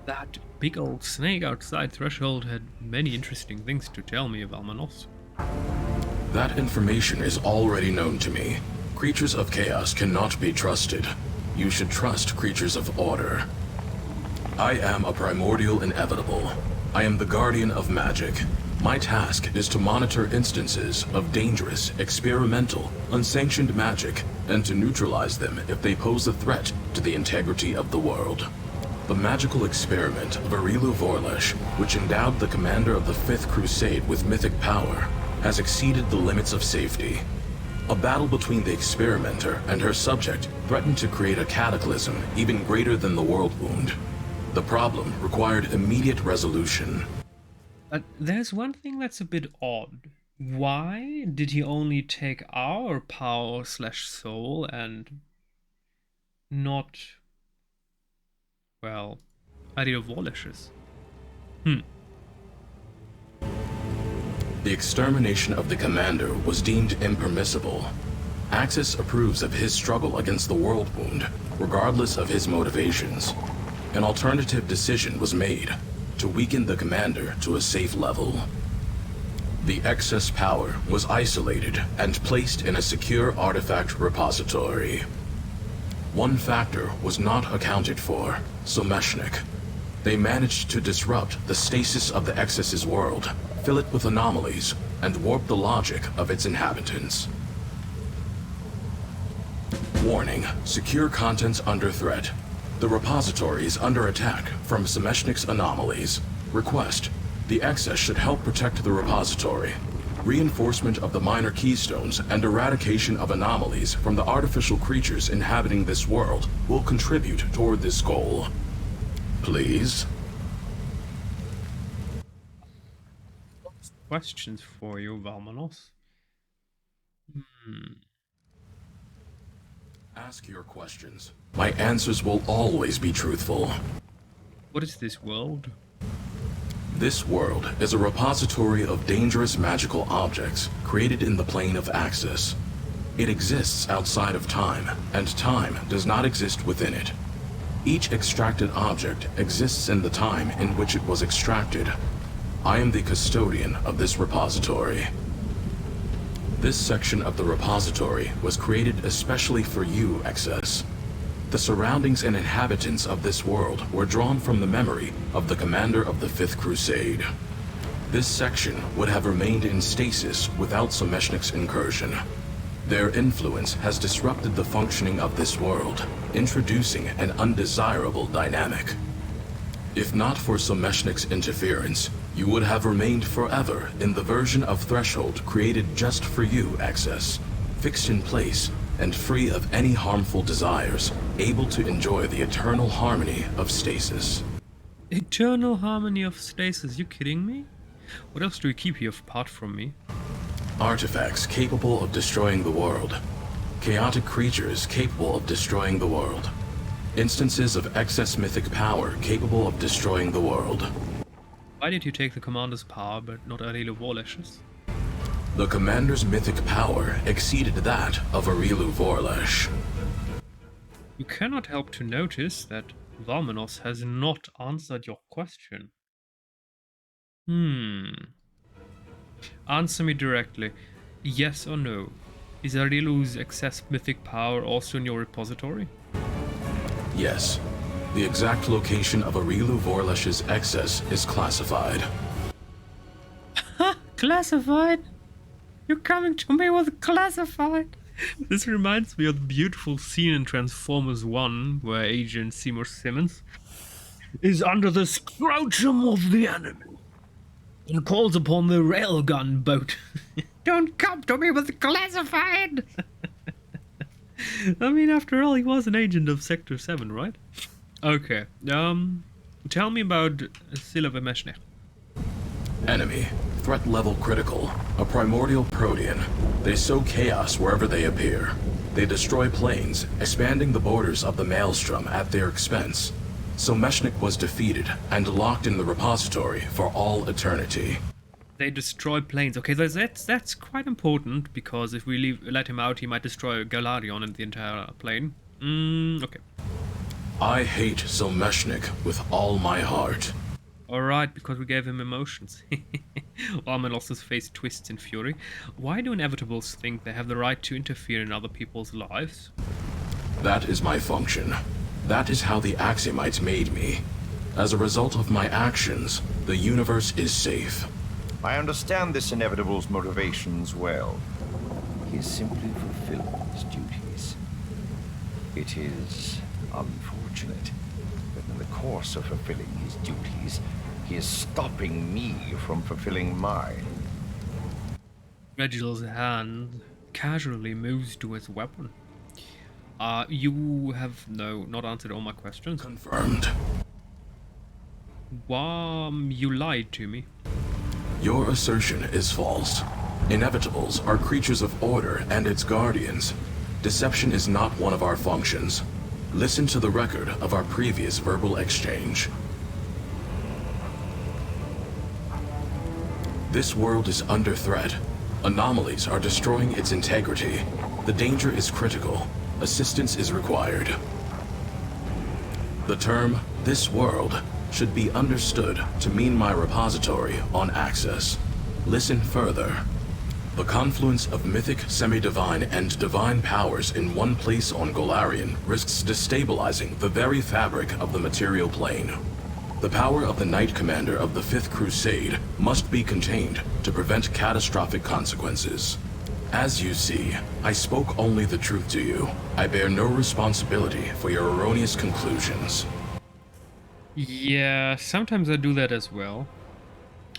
That big old snake outside Threshold had many interesting things to tell me, Valmanos. That information is already known to me. Creatures of chaos cannot be trusted. You should trust creatures of order. I am a primordial inevitable. I am the guardian of magic. My task is to monitor instances of dangerous, experimental, unsanctioned magic, and to neutralize them if they pose a threat to the integrity of the world. The magical experiment of Arilu Vorlesh, which endowed the commander of the Fifth Crusade with mythic power, has exceeded the limits of safety. A battle between the experimenter and her subject threatened to create a cataclysm even greater than the World Wound. The problem required immediate resolution. There's one thing that's a bit odd. Why did he only take our power / soul and not, well, Idea of Vorlesh's? The extermination of the commander was deemed impermissible. Axis approves of his struggle against the World Wound, regardless of his motivations. An alternative decision was made to weaken the commander to a safe level. The excess power was isolated and placed in a secure artifact repository. One factor was not accounted for, Someshnik. They managed to disrupt the stasis of the Excess's world, fill it with anomalies, and warp the logic of its inhabitants. Warning, secure contents under threat. The repository is under attack from Someshnik's anomalies. Request, the Excess should help protect the repository. Reinforcement of the minor keystones and eradication of anomalies from the artificial creatures inhabiting this world will contribute toward this goal. Please? Questions for you, Valmanos. Ask your questions. My answers will always be truthful. What is this world? This world is a repository of dangerous magical objects created in the plane of Axis. It exists outside of time, and time does not exist within it. Each extracted object exists in the time in which it was extracted. I am the custodian of this repository. This section of the repository was created especially for you, XS. The surroundings and inhabitants of this world were drawn from the memory of the commander of the Fifth Crusade. This section would have remained in stasis without Someshnik's incursion. Their influence has disrupted the functioning of this world, introducing an undesirable dynamic. If not for Someshnik's interference, you would have remained forever in the version of Threshold created just for you, Access, fixed in place and free of any harmful desires, able to enjoy the eternal harmony of stasis. Eternal harmony of stasis, you kidding me? What else do we keep here apart from me? Artifacts capable of destroying the world. Chaotic creatures capable of destroying the world. Instances of excess mythic power capable of destroying the world. Why did you take the commander's power but not Arilu Vorlesh's? The commander's mythic power exceeded that of Arilu Vorlesh. You cannot help to notice that Valmanos has not answered your question. Answer me directly. Yes or no? Is Arilu's excess mythic power also in your repository? Yes. The exact location of Arilu Vorlesh's excess is classified. Classified? You're coming to me with classified? This reminds me of the beautiful scene in Transformers 1 where Agent Seymour Simmons is under the scrotum of the enemy and calls upon the railgun boat. Don't come to me with classified! I mean, after all, he was an agent of Sector 7, right? Okay, tell me about Silavameshne. Enemy. Threat level critical. A primordial protean. They sow chaos wherever they appear. They destroy planes, expanding the borders of the maelstrom at their expense. Someshnik was defeated and locked in the repository for all eternity. They destroy planes. Okay, that's quite important, because if we let him out, he might destroy Galarion and the entire plane. Okay. I hate Zilmeshnik with all my heart. Alright, because we gave him emotions. Armalos's face twists in fury. Why do inevitables think they have the right to interfere in other people's lives? That is my function. That is how the Axiomites made me. As a result of my actions, the universe is safe. I understand this inevitable's motivations well. He is simply fulfilling his duties. It is unfortunate that in the course of fulfilling his duties, he is stopping me from fulfilling mine. Reginald's hand casually moves to his weapon. You have not answered all my questions. Confirmed. You lied to me. Your assertion is false. Inevitables are creatures of order and its guardians. Deception is not one of our functions. Listen to the record of our previous verbal exchange. This world is under threat. Anomalies are destroying its integrity. The danger is critical. Assistance is required. The term, "this world," should be understood to mean my repository on Access. Listen further. The confluence of mythic, semi-divine, and divine powers in one place on Golarion risks destabilizing the very fabric of the material plane. The power of the Knight Commander of the Fifth Crusade must be contained to prevent catastrophic consequences. As you see, I spoke only the truth to you. I bear no responsibility for your erroneous conclusions. Yeah, sometimes I do that as well.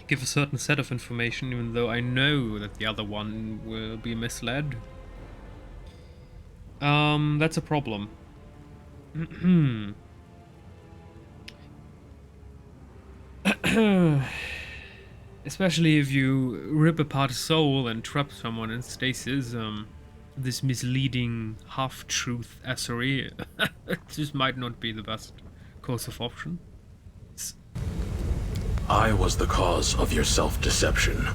Give a certain set of information even though I know that the other one will be misled. That's a problem. Especially if you rip apart a soul and trap someone in stasis, this misleading half-truth assery just might not be the best course of option. I was the cause of your self-deception.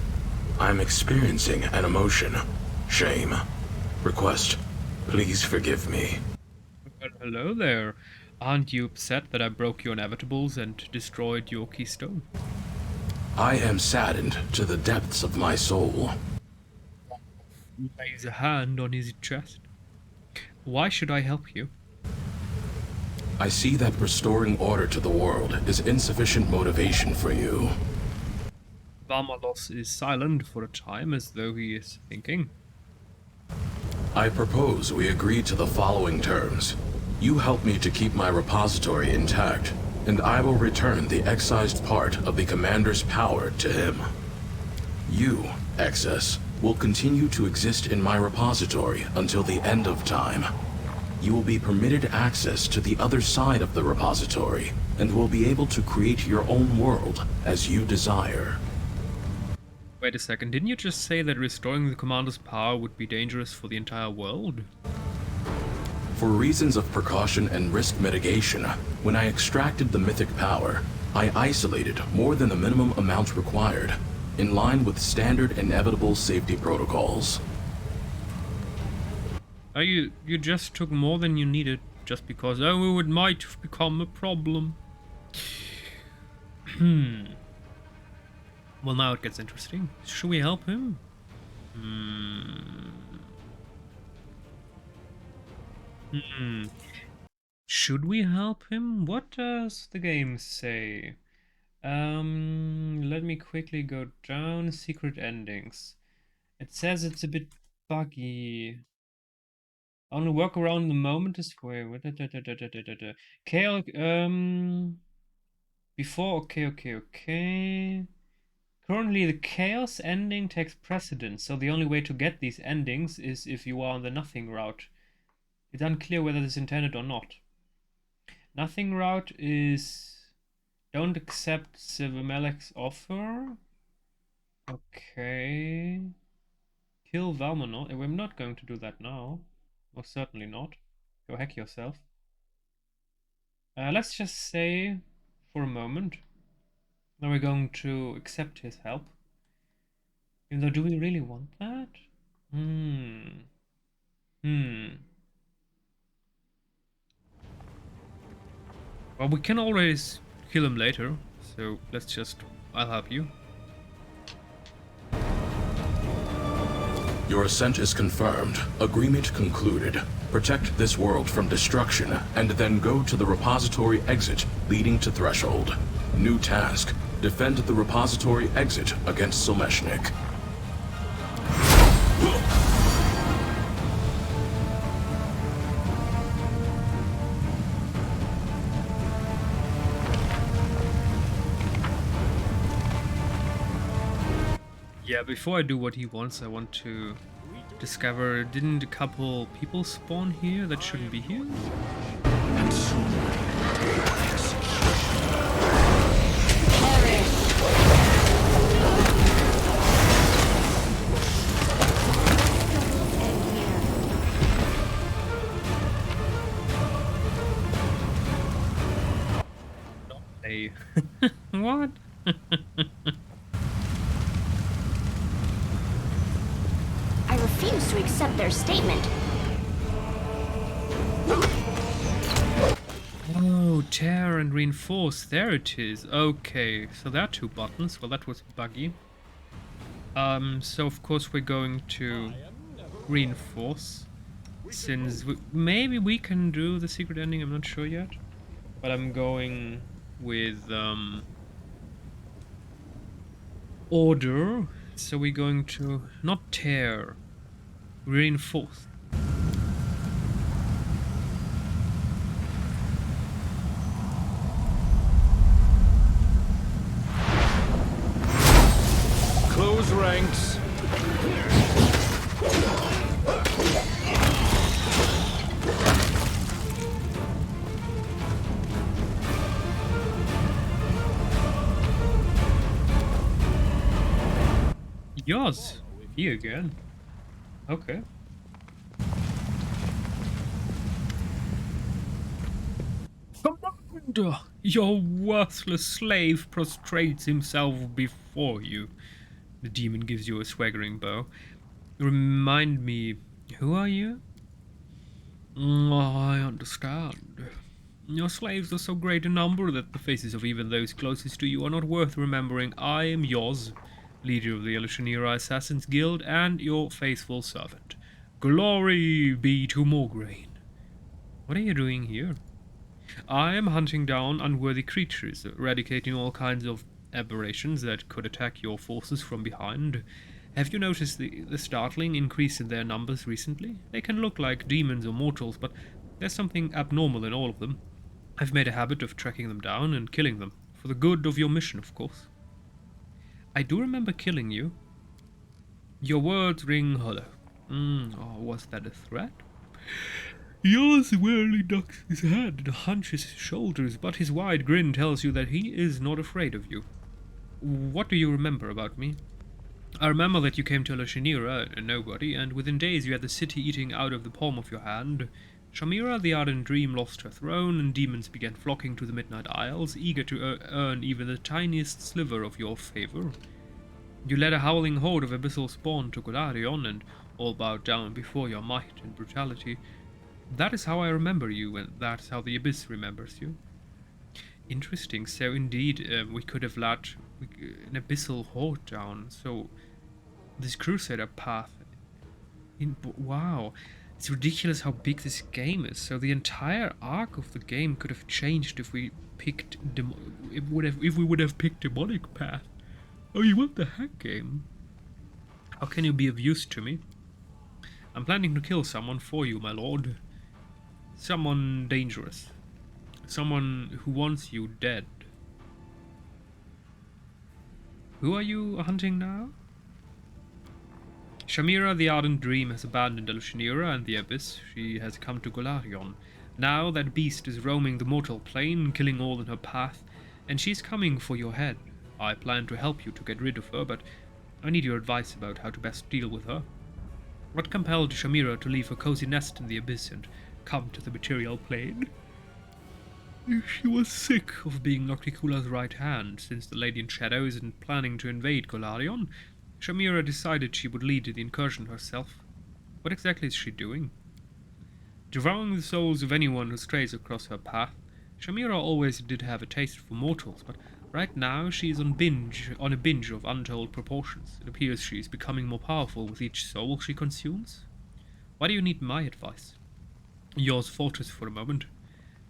I'm experiencing an emotion. Shame. Request, please forgive me. Well, hello there. Aren't you upset that I broke your inevitables and destroyed your keystone? I am saddened to the depths of my soul. He lays a hand on his chest. Why should I help you? I see that restoring order to the world is insufficient motivation for you. Varmalos is silent for a time, as though he is thinking. I propose we agree to the following terms. You help me to keep my repository intact, and I will return the excised part of the Commander's power to him. You, Excess, will continue to exist in my repository until the end of time. You will be permitted access to the other side of the repository, and will be able to create your own world as you desire. Wait a second, didn't you just say that restoring the Commander's power would be dangerous for the entire world? For reasons of precaution and risk mitigation, when I extracted the mythic power, I isolated more than the minimum amount required, in line with standard inevitable safety protocols. You just took more than you needed, just because, oh, it might have become a problem. Well, now it gets interesting. Should we help him? Should we help him? What does the game say? Let me quickly go down. Secret endings. It says it's a bit buggy. Only work around the moment is wait. Chaos. Before. Okay. Currently, the chaos ending takes precedence, so the only way to get these endings is if you are on the nothing route. It's unclear whether this is intended or not. Nothing route is don't accept Civimelek's offer. Okay. Kill Valmanot. We're not going to do that now. Most certainly not. Go hack yourself. Let's just say for a moment that we're going to accept his help. Even though, do we really want that? Well, we can always kill him later, so let's just... I'll help you. Your ascent is confirmed. Agreement concluded. Protect this world from destruction, and then go to the repository exit leading to Threshold. New task. Defend the repository exit against Someshnik. Yeah, before I do what he wants, I want to discover, didn't a couple people spawn here that shouldn't be here? And soon Hey. What? I refuse to accept their statement. Oh, tear and reinforce. There it is. Okay, so there are two buttons. Well, that was buggy. So of course we're going to reinforce. Since maybe we can do the secret ending, I'm not sure yet. But I'm going with order. So we're going to not tear, reinforce. close ranks. Yours, here again. Okay. Commander, your worthless slave prostrates himself before you. The demon gives you a swaggering bow. Remind me, who are you? I understand. Your slaves are so great a number that the faces of even those closest to you are not worth remembering. I am Yoz, leader of the Elishanira Assassin's Guild, and your faithful servant. Glory be to Morgraine. What are you doing here? I am hunting down unworthy creatures, eradicating all kinds of aberrations that could attack your forces from behind. Have you noticed the startling increase in their numbers recently? They can look like demons or mortals, but there's something abnormal in all of them. I've made a habit of tracking them down and killing them, for the good of your mission, of course. I do remember killing you. Your words ring hollow. Oh, was that a threat? Yours wearily ducks his head and hunches his shoulders, but his wide grin tells you that he is not afraid of you. What do you remember about me? I remember that you came to Elishanira, a nobody, and within days you had the city eating out of the palm of your hand. Shamira, the ardent dream, lost her throne, and demons began flocking to the Midnight Isles, eager to earn even the tiniest sliver of your favor. You led a howling horde of abyssal spawn to Golarion, and all bowed down before your might and brutality. That is how I remember you, and that is how the Abyss remembers you. Interesting. So indeed, we could have led an abyssal horde down. So this Crusader path. Wow, it's ridiculous how big this game is. So the entire arc of the game could have changed if we picked if we would have picked demonic path. Oh, you want the hack game? How can you be of use to me? I'm planning to kill someone for you, my lord. Someone dangerous. Someone who wants you dead. Who are you hunting now? Shamira, the Ardent Dream, has abandoned Elishanira and the Abyss. She has come to Golarion. Now that beast is roaming the mortal plane, killing all in her path, and she's coming for your head. I plan to help you to get rid of her, but I need your advice about how to best deal with her. What compelled Shamira to leave her cozy nest in the Abyss and come to the material plane? She was sick of being Nocticula's right hand. Since the Lady in Shadow isn't planning to invade Golarion, Shamira decided she would lead the incursion herself. What exactly is she doing? Devouring the souls of anyone who strays across her path. Shamira always did have a taste for mortals, but right now she is on a binge of untold proportions. It appears she is becoming more powerful with each soul she consumes. Why do you need my advice? Yours falters for a moment.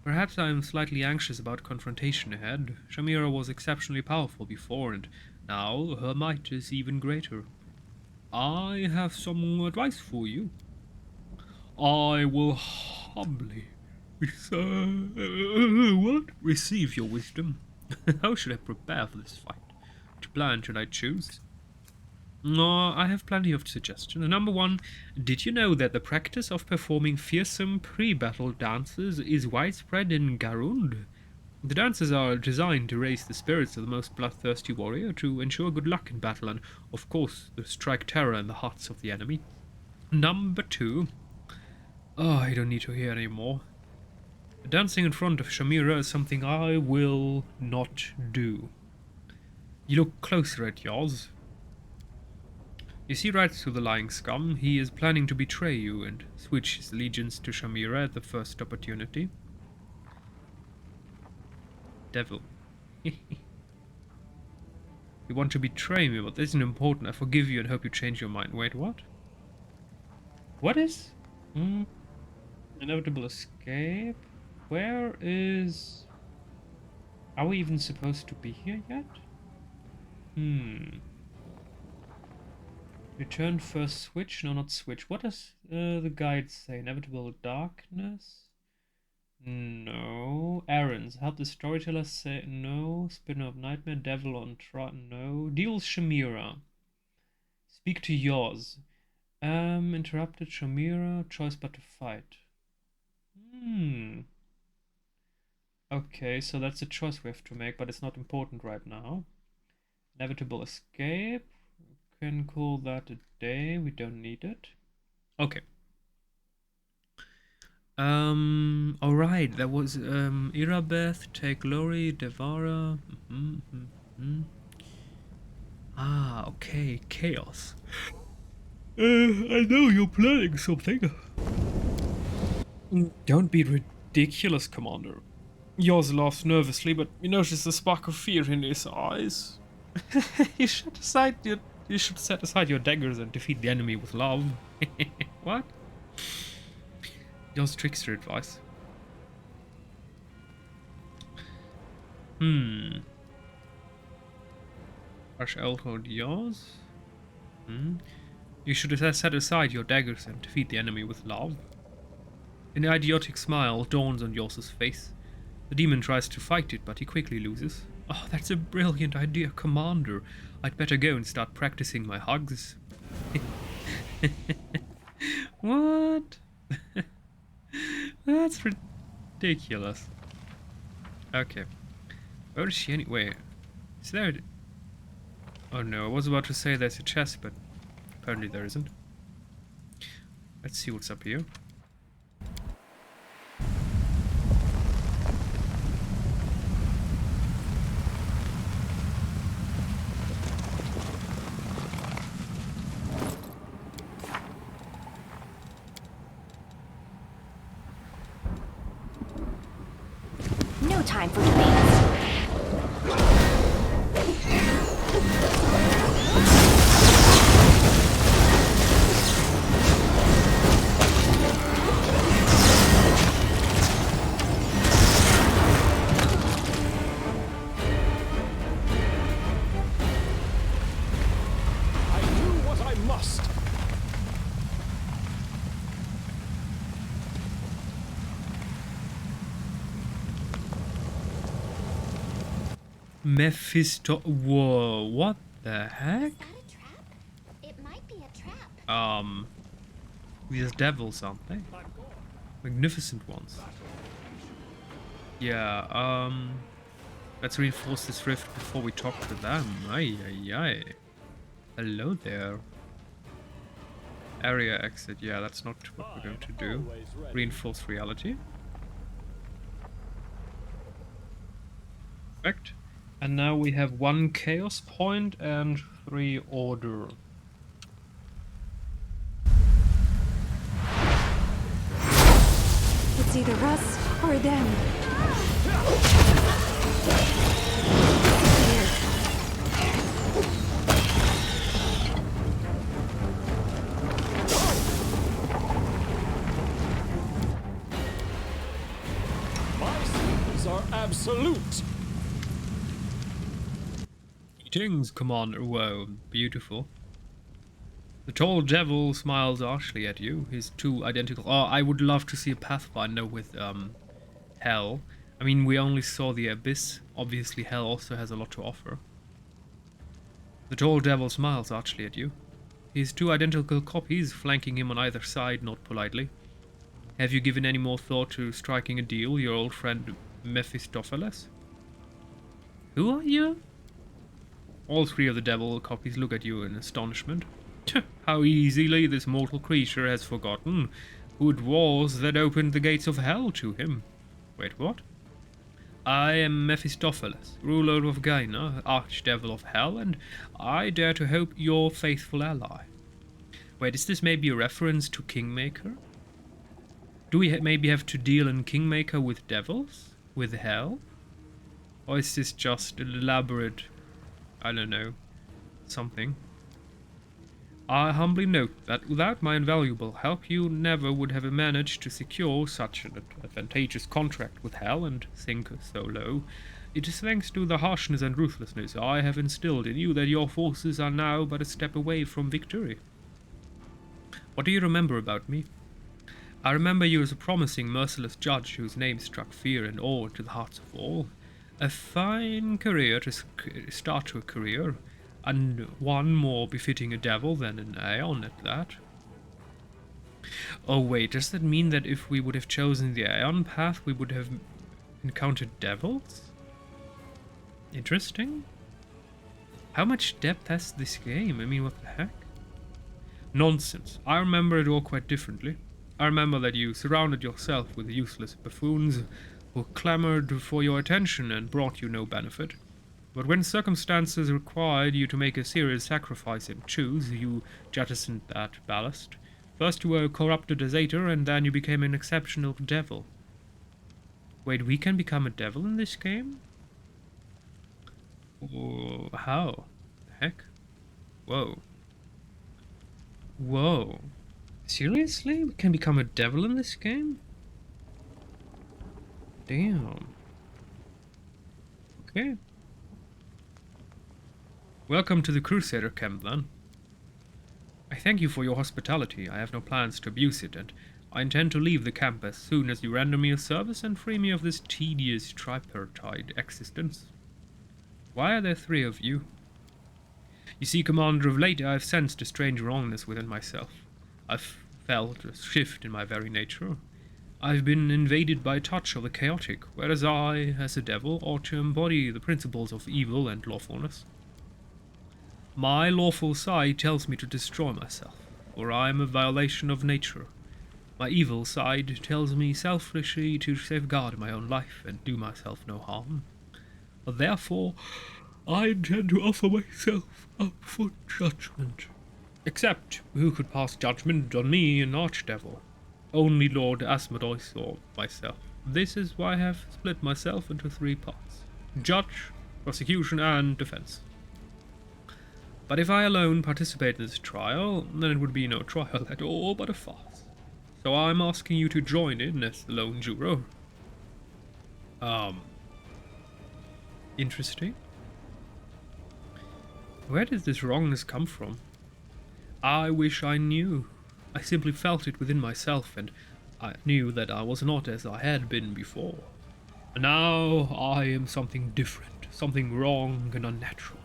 Perhaps I am slightly anxious about confrontation ahead. Shamira was exceptionally powerful before, and now her might is even greater. I have some advice for you. I will humbly receive your wisdom. How should I prepare for this fight? Which plan should I choose? I have plenty of suggestions. Number one, did you know that the practice of performing fearsome pre-battle dances is widespread in Garund? The dances are designed to raise the spirits of the most bloodthirsty warrior, to ensure good luck in battle, and, of course, to strike terror in the hearts of the enemy. Number two, I don't need to hear any more. Dancing in front of Shamira is something I will not do. You look closer at yours. You see right through the lying scum. He is planning to betray you and switch his allegiance to Shamira at the first opportunity. Devil. You want to betray me, but this isn't important. I forgive you and hope you change your mind. Wait, what? What is? Inevitable escape? Where is... Are we even supposed to be here yet? Return first switch? No, not switch. What does the guide say? Inevitable darkness? No. Errands. Help the storyteller say no. Spinner of nightmare. Devil on trot. No. Deal Shamira. Speak to yours. Interrupted Shamira. Choice but to fight. Okay, so that's a choice we have to make, but it's not important right now. Inevitable escape. We can call that a day. We don't need it. Okay. Alright, that was Irabeth, Take Glory, Devara. Ah, okay, Chaos. I know you're planning something. Don't be ridiculous, Commander. Yours laughs nervously, but you notice the spark of fear in his eyes. You should set aside your daggers and defeat the enemy with love. What? Yours trickster advice. Harsh Elrond yours? You should set aside your daggers and defeat the enemy with love. An idiotic smile dawns on Yors's face. The demon tries to fight it, but he quickly loses. Oh, that's a brilliant idea, Commander. I'd better go and start practicing my hugs. What? That's ridiculous. Okay. Where is she anyway? Is there... Oh no, I was about to say there's a chest, but apparently there isn't. Let's see what's up here. No time for debates. I do what I must. Mephisto... Whoa, what the heck? Is that a trap? It might be a trap. These devils, aren't they? Magnificent ones. Yeah, let's reinforce this rift before we talk to them. Ay, ay, ay. Hello there. Area exit. Yeah, that's not what we're going to do. Reinforce reality. Perfect. And now we have 1 chaos point and 3 order. It's either us or them. My skills are absolute. Greetings, Commander. Whoa, beautiful. The tall devil smiles harshly at you. His two identical... Oh, I would love to see a Pathfinder with, Hell. I mean, we only saw the Abyss. Obviously, Hell also has a lot to offer. The tall devil smiles archly at you. His two identical copies flanking him on either side, not politely. Have you given any more thought to striking a deal, your old friend Mephistopheles? Who are you? All three of the devil copies look at you in astonishment. How easily this mortal creature has forgotten who it was that opened the gates of hell to him. Wait, what? I am Mephistopheles, ruler of Gaina, archdevil of hell, and I dare to hope your faithful ally. Wait, is this maybe a reference to Kingmaker? Do we maybe have to deal in Kingmaker with devils? With hell? Or is this just an elaborate, I don't know, something? I humbly note that without my invaluable help you never would have managed to secure such an advantageous contract with Hell and sink so low. It is thanks to the harshness and ruthlessness I have instilled in you that your forces are now but a step away from victory. What do you remember about me? I remember you as a promising, merciless judge whose name struck fear and awe into the hearts of all. A fine career to start to a career, and one more befitting a devil than an Aeon at that. Oh wait, does that mean that if we would have chosen the Aeon path, we would have encountered devils? Interesting. How much depth has this game? I mean, what the heck? Nonsense. I remember it all quite differently. I remember that you surrounded yourself with useless buffoons who clamored for your attention and brought you no benefit. But when circumstances required you to make a serious sacrifice and choose, you jettisoned that ballast. First you were a corrupted deserter, and then you became an exceptional devil. Wait, we can become a devil in this game? Oh, how? The heck? Whoa. Whoa. Seriously? We can become a devil in this game? Damn. Okay. Welcome to the Crusader camp, then. I thank you for your hospitality. I have no plans to abuse it, and I intend to leave the camp as soon as you render me a service and free me of this tedious tripartite existence. Why are there three of you? You see, Commander, of late I have sensed a strange wrongness within myself. I've felt a shift in my very nature. I've been invaded by a touch of the chaotic, whereas I, as a devil, ought to embody the principles of evil and lawfulness. My lawful side tells me to destroy myself, for I am a violation of nature. My evil side tells me selfishly to safeguard my own life and do myself no harm. Therefore, I intend to offer myself up for judgment. Except, who could pass judgment on me, an archdevil? Only Lord Asmodeus or myself. This is why I have split myself into three parts: judge, prosecution, and defense. But if I alone participate in this trial, then it would be no trial at all, but a farce. So I'm asking you to join in as the lone juror. Interesting. Where did this wrongness come from? I wish I knew. I simply felt it within myself, and I knew that I was not as I had been before. And now I am something different, something wrong and unnatural.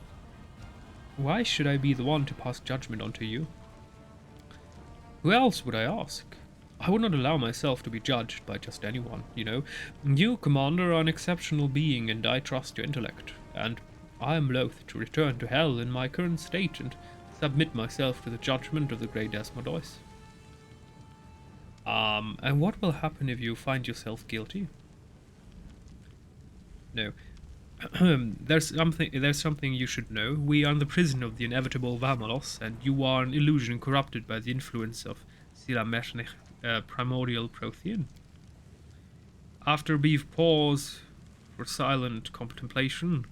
Why should I be the one to pass judgment onto you? Who else would I ask? I would not allow myself to be judged by just anyone, you know. You, Commander, are an exceptional being, and I trust your intellect, and I am loath to return to hell in my current state and submit myself to the judgment of the great Asmodeus. And what will happen if you find yourself guilty? No. There's something you should know. We are in the prison of the inevitable Vamalos, and you are an illusion corrupted by the influence of Silameshnych, primordial Prothean. After a brief pause For silent contemplation,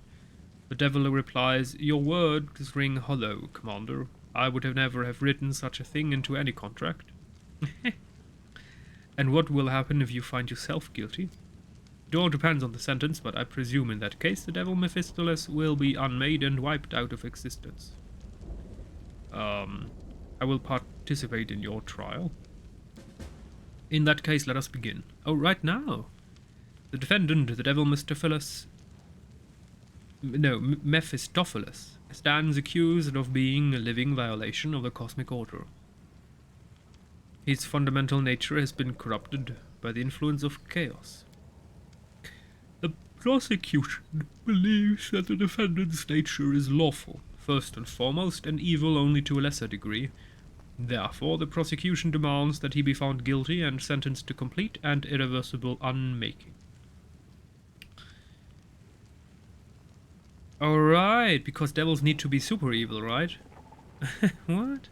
the devil replies, "Your words ring hollow, Commander. I would have never have written such a thing into any contract." "And what will happen if you find yourself guilty?" "It all depends on the sentence, but I presume in that case the devil Mephistopheles will be unmade and wiped out of existence." I will participate in your trial." "In that case, let us begin." "Oh, right now?" "The defendant, the devil Mephistopheles, stands accused of being a living violation of the cosmic order. His fundamental nature has been corrupted by the influence of chaos. The prosecution believes that the defendant's nature is lawful, first and foremost, and evil only to a lesser degree. Therefore, the prosecution demands that he be found guilty and sentenced to complete and irreversible unmaking." Alright, because devils need to be super evil, right? What?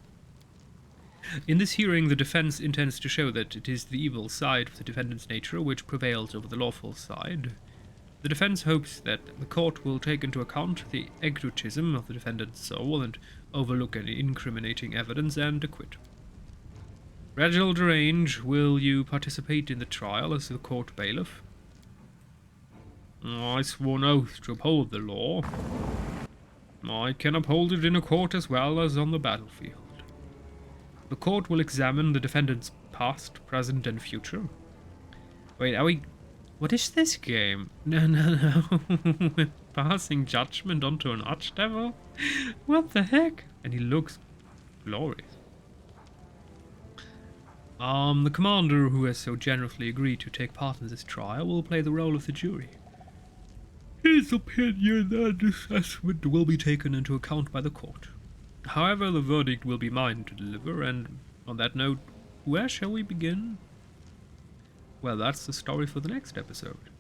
"In this hearing, the defense intends to show that it is the evil side of the defendant's nature which prevails over the lawful side. The defense hopes that the court will take into account the egotism of the defendant's soul and overlook any incriminating evidence and acquit. Reginald Derange, will you participate in the trial as the court bailiff?" "I swore an oath to uphold the law. I can uphold it in a court as well as on the battlefield. The court will examine the defendant's past, present, and future." Wait, are we... What is this game? No. We're passing judgment onto an archdevil? What the heck? And he looks glorious. The commander who has so generously agreed to take part in this trial will play the role of the jury. His opinion and assessment will be taken into account by the court. However, the verdict will be mine to deliver, and on that note, where shall we begin? Well, that's the story for the next episode.